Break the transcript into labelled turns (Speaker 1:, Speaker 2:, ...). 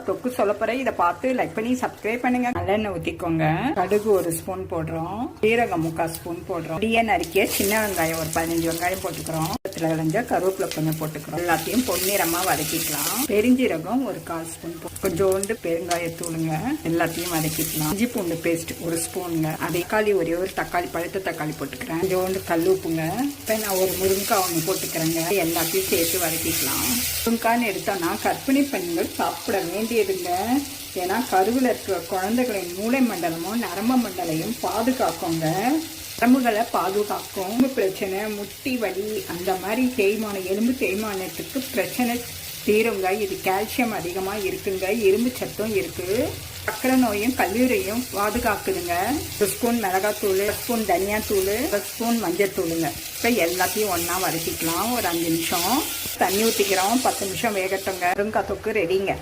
Speaker 1: தொக்கு சொல்ல போறேன். இதை பார்த்து லைக் பண்ணி சப்ஸ்கிரைப் பண்ணுங்க. நல்லெண்ணெய் ஊத்திக்கோங்க. கடுகு 1 ஸ்பூன் போடுறோம். சீரகம் 3/4 ஸ்பூன் போடுறோம். நறுக்கிய சின்ன வெங்காயம் ஒரு 15 வெங்காயம் போட்டுக்கிறோம். விளைஞ்ச கருவேப்பிலை கொஞ்சம் போட்டுக்கிறோம். எல்லாத்தையும் பொன்னிறமா வதக்கிக்கலாம். பெருஞ்சீரகம் ஒரு 1/4 ஸ்பூன், கொஞ்சோண்டு பெருங்காயத்தூளுங்க. எல்லாத்தையும் வதக்கிக்கலாம். இஞ்சி பூண்டு பேஸ்ட் 1 ஸ்பூனுங்க. தக்காளி ஒரே ஒரு தக்காளி, பழுத்த தக்காளி போட்டுக்கிறேன். கொஞ்சோண்டு கல்லுப்புங்க. இப்போ நான் ஒரு முருங்கைக்காய் 1 போட்டுக்கிறேங்க. எல்லாத்தையும் சேர்த்து வதக்கிக்கலாம். முருங்கான்னு எடுத்தோம்னா கர்ப்பிணி பெண்கள் சாப்பிட வேண்டியதுங்க. ஏன்னா கருவில் இருக்கிற குழந்தைகளின் மூளை மண்டலமும் நரம்பு மண்டலையும் பாதுகாக்குங்க. நரம்புகளை பாதுகாக்கும். பிரச்சனை, முட்டி வலி, அந்த மாதிரி தேய்மானம், எலும்பு தேய்மானத்துக்கு பிரச்சனை தீருங்க. இது கால்சியம் அதிகமாக இருக்குங்க. இரும்பு சத்தும் இருக்கு. சக்கரை நோயும் கல்லீரையும் பாதுகாக்குதுங்க. 1 ஸ்பூன் மிளகாத்தூள், 1 ஸ்பூன் தனியாத்தூள், 1 ஸ்பூன் மஞ்சத்தூளுங்க. இப்போ எல்லாத்தையும் ஒன்றா வதக்கிக்கலாம். ஒரு 5 நிமிஷம் தண்ணி ஊற்றிக்கிறோம். 10 நிமிஷம் வேகட்டுங்க. முருங்கைக்காய் தொக்கு ரெடிங்க.